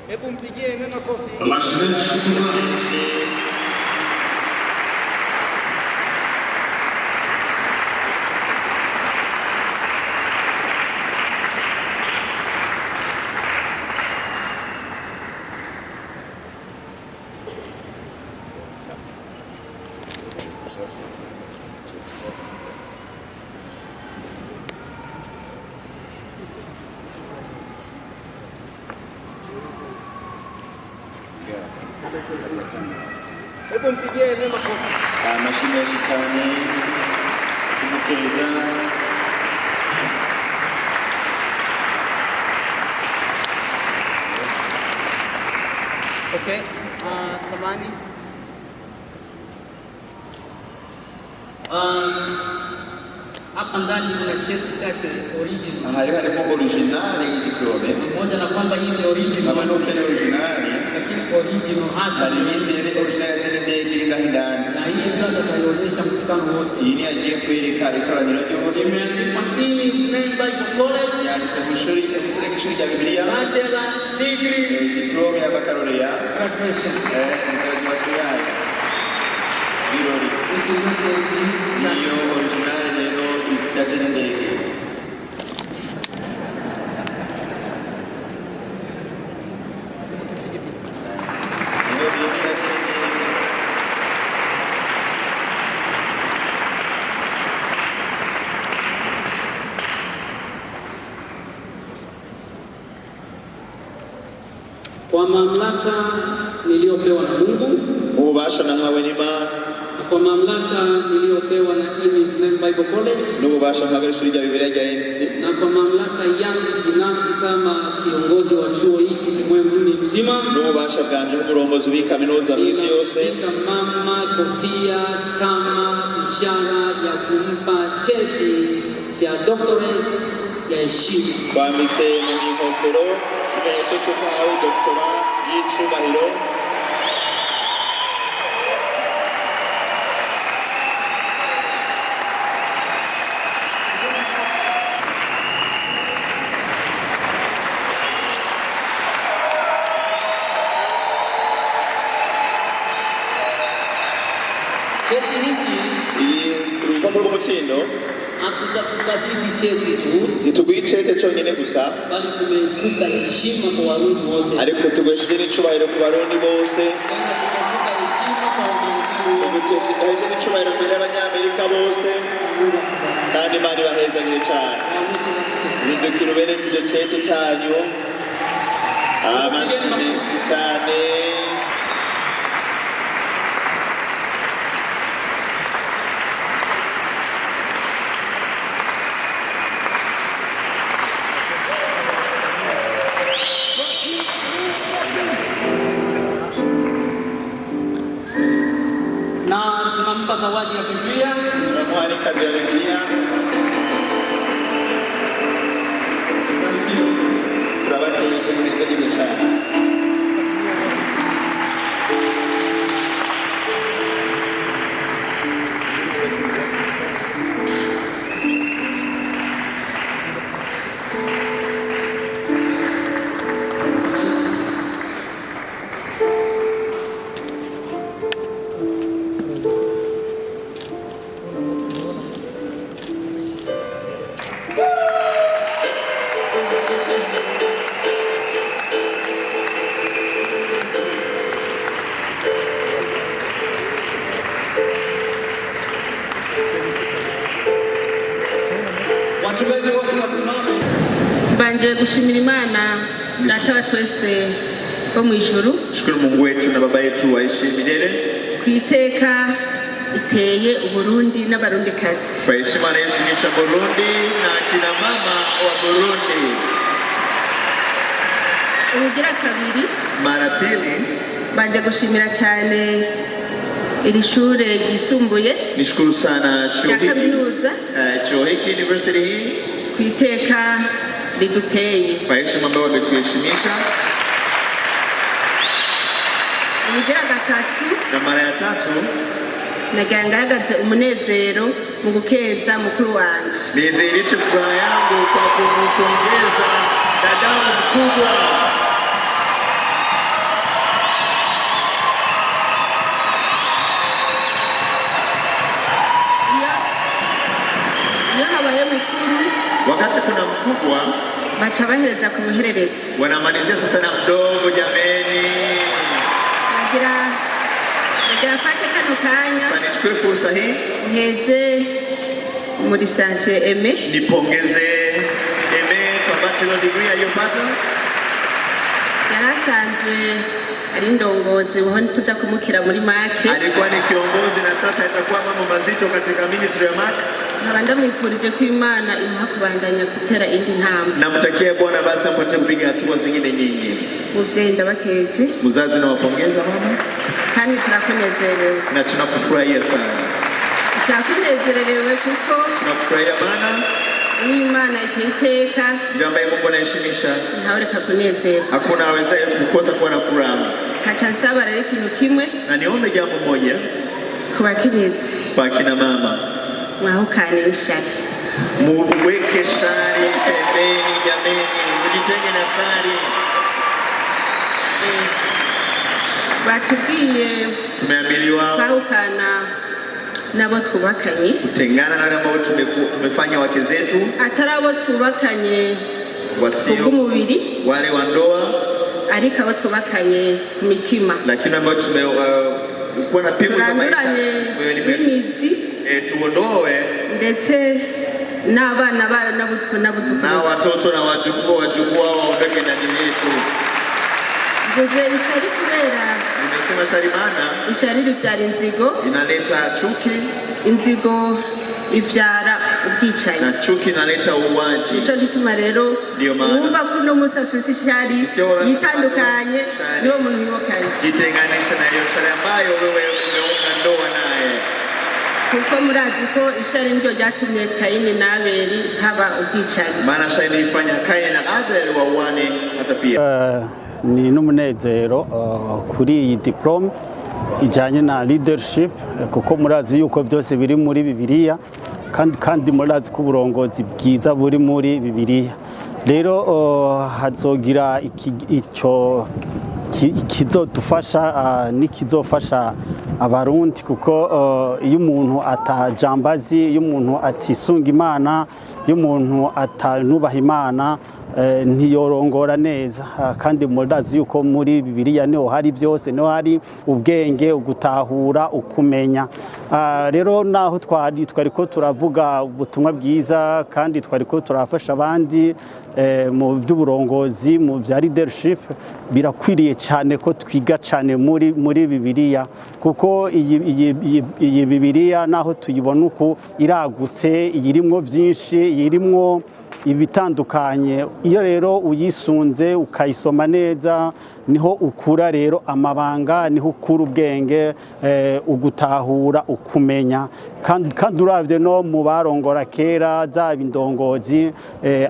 Hebu mpigie makofi. Hebu mpigie makofi. Mashine ya Shetani kumukeza. Okay, samani. Hapa ndani kuna cheti chake original. Harimo originali diplome. Pamoja na kwamba hii ni original. Kama ni originali. Lakini original hasa. Hii ni original ya ndani. Na hii ndio atakayoonyesha mkutano wote. Hii ni aje kuelekea ikoraniro ryose. Imeandikwa Ismail Bible College. Yani semishuri ya Biblia. Bachelor degree. Diplome ya baccalaureate. Graduation. Graduation yayo. Birori. Hiyo originali rero yaje ndege. Kwa mamlaka niliyopewa na Mungu, ububasha nahawe n'Imana, kwa mamlaka niliyopewa na Ismail Bible College, n'ububasha nahawe n'ishuri rya Biblia rya MC, na kwa mamlaka yangu binafsi kama kiongozi wa chuo hiki ulimwenguni mzima, n'ububasha bwanje nk'umurongozi w'ikaminuza mw'isi yose, mama kofia kama ishara ya kumpa cheti cha doctorate ya heshima. Kwambitse mu nkofero ikimenyetso cy'uko ahawe doktora y'icubahiro. Cheti hiki urupapuro rw'umutsindo hatujakukabidhi cheti tu, ntituguha icete cyonyine gusa, bali tumekupa heshima kwa Warundi wote, ariko tuguhesheje n'icubahiro ku Barundi bose, tuguhesheje n'icubahiro mbere y'Abanyamerika bose, kandi Imana ibahezagire cyane. Bindukira ubereke icyo cete cyanyu. Amashyi menshi cyane. na tunampa zawadi ya Biblia. Tunamwalika Biblia. Turabategereje mwiza cyane. Mbanje gushimira Imana data wa twese bo mu ijuru. Shukuru Mungu wetu na baba yetu waishi milele. Kwiteka iteye Uburundi n'abarundikazi. Kwa heshima na heshimisha Burundi na kina mama wa Burundi. Ubugira kabiri. Mara pili. Mbanje gushimira cyane iri shure ryisumbuye. Nishukuru sana chuo hiki university hii. Kwiteka riduteye. Kwa heshima ambayo wametuheshimisha. Ubugira gatatu. Na mara ya tatu. Nagaragaza umunezero mu gukeza mukuru wanje. Nidhihirishe furaha yangu kwa kumpongeza dadangu mkubwa. Wakati kuna mkubwa bacha bahereza ku muhererezi, wanamalizia sasa na mdogo. Jameni, nagira fate kano kanya nichukue fursa hii nheze muri sanse Aime, nipongeze Aime kwa bachelor degree aliyopata. Yarasanzwe ari ndongozi waho tuja kumukira muri make. Alikuwa ni kiongozi na sasa atakuwa mambo mazito katika ministry ya make. Nabanda mwifurije ko Imana imuha kubandanya gutera indi ntambwe. Namtakia Bwana basi apate kupiga hatua zingine nyingi. Muvyeyi ndabakeje. Muzazi na wapongeza mama. Kandi turakunezerewe. Na tunakufurahia sana. Turakunezerewe kuko tunakufurahia maana Imana iteka ndio ambaye Mungu anaheshimisha. Ntaureka kunezerwa. Hakuna awezaye kukosa kuwa na furaha. Kacha nsaba rero ikintu kimwe. Na niombe jambo moja kwa bakenyezi, kwa kina mama. Mwahukane ishari. Muweke shari pembeni jameni, mujitenge na shari. Batubwiye tumeambiliwa kwahukana nabo twubakanye, kutengana na wale ambao tumefanya wake zetu, atari abo twubakanye wasio umubiri, wale wa ndoa, ariko abo twubakanye ku mitima, lakini ambao tumekuwa na pigo za maisha n'imizi, tuondoe ndetse n'abana n'abuzukuru na watoto na wajukuu wao waondoke ndani yetu. Mvuze ishari kubera nimesema shari maana ishari rivyara inzigo, inaleta chuki, inzigo ivyara ubwicanyi, na chuki inaleta uwaji. Ico gituma rero wumva kuno musa afise ishari yitandukanye niwo muntu yibokanye, jitenganisha na hiyo shari ambayo wewe umeunga ndoa naye, kuko murazi ko ishari ndio ryatumye Kaini na Abeli haba ubwicanyi. Maana shari ilifanya Kaini na Abeli wauane. Hata pia ni n'umunezero kuri iyi diplome ijanye na leadership, kuko murazi yuko byose biri muri Bibiliya, kandi murazi ko uburongozi bwiza buri muri Bibiliya. Rero hazogira ico kizodufasha nikizofasha abarundi, kuko iyo umuntu atajambazi, iyo umuntu atisunga Imana, iyo umuntu atanubaha Imana ntiyorongora neza. Kandi murazi yuko muri Bibiliya niho hari byose, niho hari ubwenge, ugutahura, ukumenya. Rero naho twariko turavuga ubutumwa bwiza, kandi twariko turafasha abandi mu by'uburongozi, mu bya leadership, birakwiriye cyane ko twiga cyane muri Bibiliya, kuko iyi Bibiliya naho tuyibona uko iragutse, iyirimwo byinshi, iyirimwo ibitandukanye. Iyo rero uyisunze ukayisoma neza, niho ukura rero amabanga, niho ukura ubwenge, ugutahura, ukumenya. Kandi uravye no mu barongora kera zaba indongozi,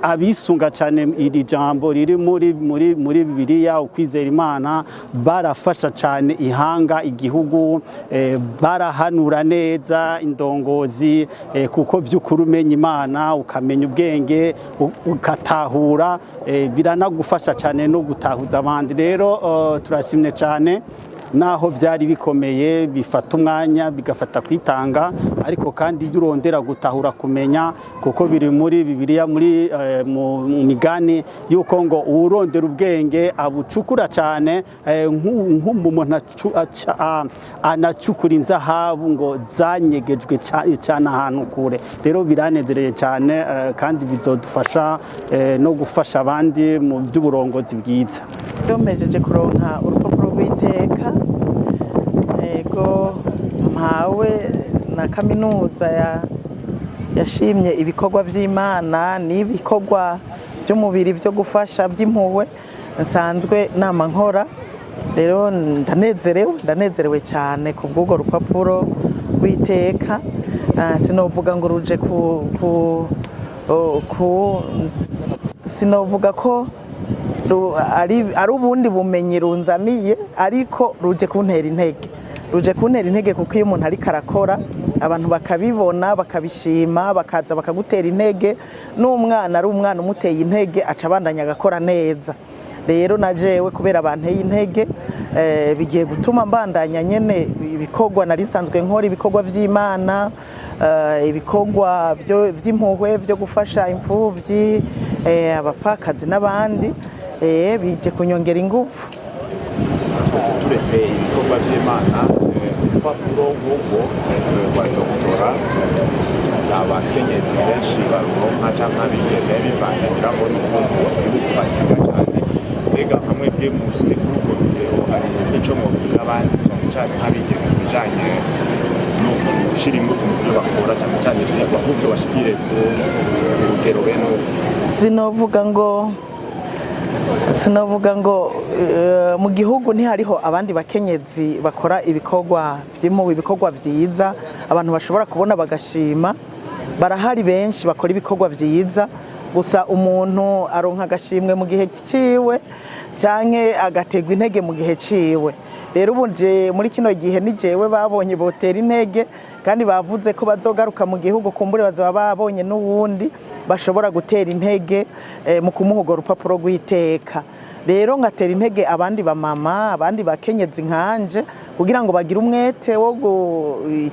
abisunga cyane iri jambo riri muri Bibiliya, ukwizera Imana, barafasha cyane ihanga, igihugu, barahanura neza indongozi, kuko vy'ukuri umenya Imana, ukamenya ubwenge, ukatahura, biranagufasha cyane no gutahuza abandi. Rero turashimye cyane naho byari bikomeye bifata umwanya bigafata kwitanga ariko kandi durondera gutahura kumenya kuko biri muri Bibiliya muri mu migani yuko ngo urondera ubwenge abucukura cyane nk'umuntu anacukura inzahabu ngo zanyegejwe cyane ahantu kure. Rero biranezereye cyane kandi bizodufasha no gufasha abandi mu by'uburongozi bwiza. Mpejeje kuronka urupapuro rw'iteka ego mpawe na kaminuza yashimye ibikorwa by'Imana n'ibikorwa by'umubiri byo gufasha by'impuhwe nsanzwe nama nkora. Rero ndanezerewe cyane ku bw'urwo rupapuro rw'iteka. Sinovuga ngo ruje sinovuga ko ari ubundi bumenyi runzaniye ariko ruje kuntera intege kuko iyo umuntu ariko arakora abantu bakabibona bakabishima bakaza bakagutera intege n'umwana ari umwana umuteye intege aca abandanya agakora neza. Rero najewe kubera banteye intege bigiye gutuma mbandanya nyene ibikorwa nari nsanzwe nkora ibikorwa by'Imana ibikorwa by'impuhwe byo gufasha imfuvyi abapfakazi n'abandi bije kunyongera ingufu. Turetse ibikorwa by'Imana urupapuro nk'ubwo rwa doktora saba kenyezi benshi baruronka canke abigeme bivanye n'ukuntu bibufatika cyane mbega hamwe bwe mushize kuri urwo rugero hari icyo mubwira abandi cyane nk'abigeme bijanye no gushira ingufu mu byo bakora cyane cyane ivyigwa nk'ivyo bashikire ku rugero bene sinavuga ngo mu gihugu ntihariho abandi bakenyezi bakora ibikorwa by'impuhwe ibikorwa byiza abantu bashobora kubona bagashima. Barahari benshi bakora ibikorwa byiza gusa umuntu aronka agashimwe mu gihe ciwe canke agategwa intege mu gihe ciwe. Rero ubunje muri kino gihe nijewe babonye botera intege kandi bavuze ko bazogaruka mu gihugu kumbure bazaba babonye n'uwundi bashobora gutera intege mu kumuhuga urupapuro rw'iteka. Rero ngatera intege abandi bamama abandi bakenyezi nkanje kugira ngo bagire umwete wo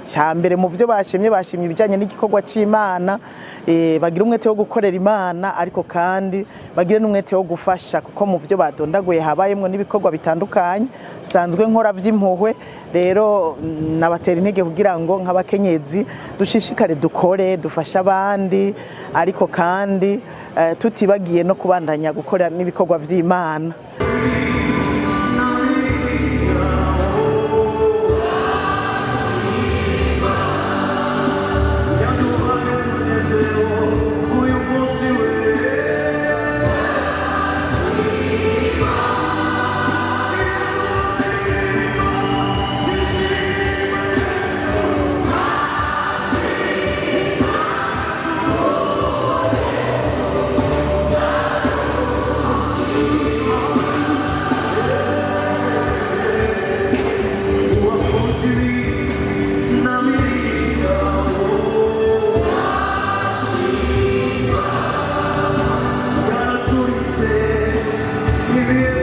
cyambere mu byo bashimye ibijanye n'igikorwa c'Imana bagire umwete wo gukorera Imana ariko kandi bagire n'umwete wo gufasha kuko mu byo badondaguye habayemwe n'ibikorwa bitandukanye sanzwe nkora by'impuhwe. Rero nabatera intege kugira ngo nk'abakenyezi dushishikare dukore dufasha abandi ariko kandi tutibagiye no kubandanya gukora n'ibikorwa by'Imana. Give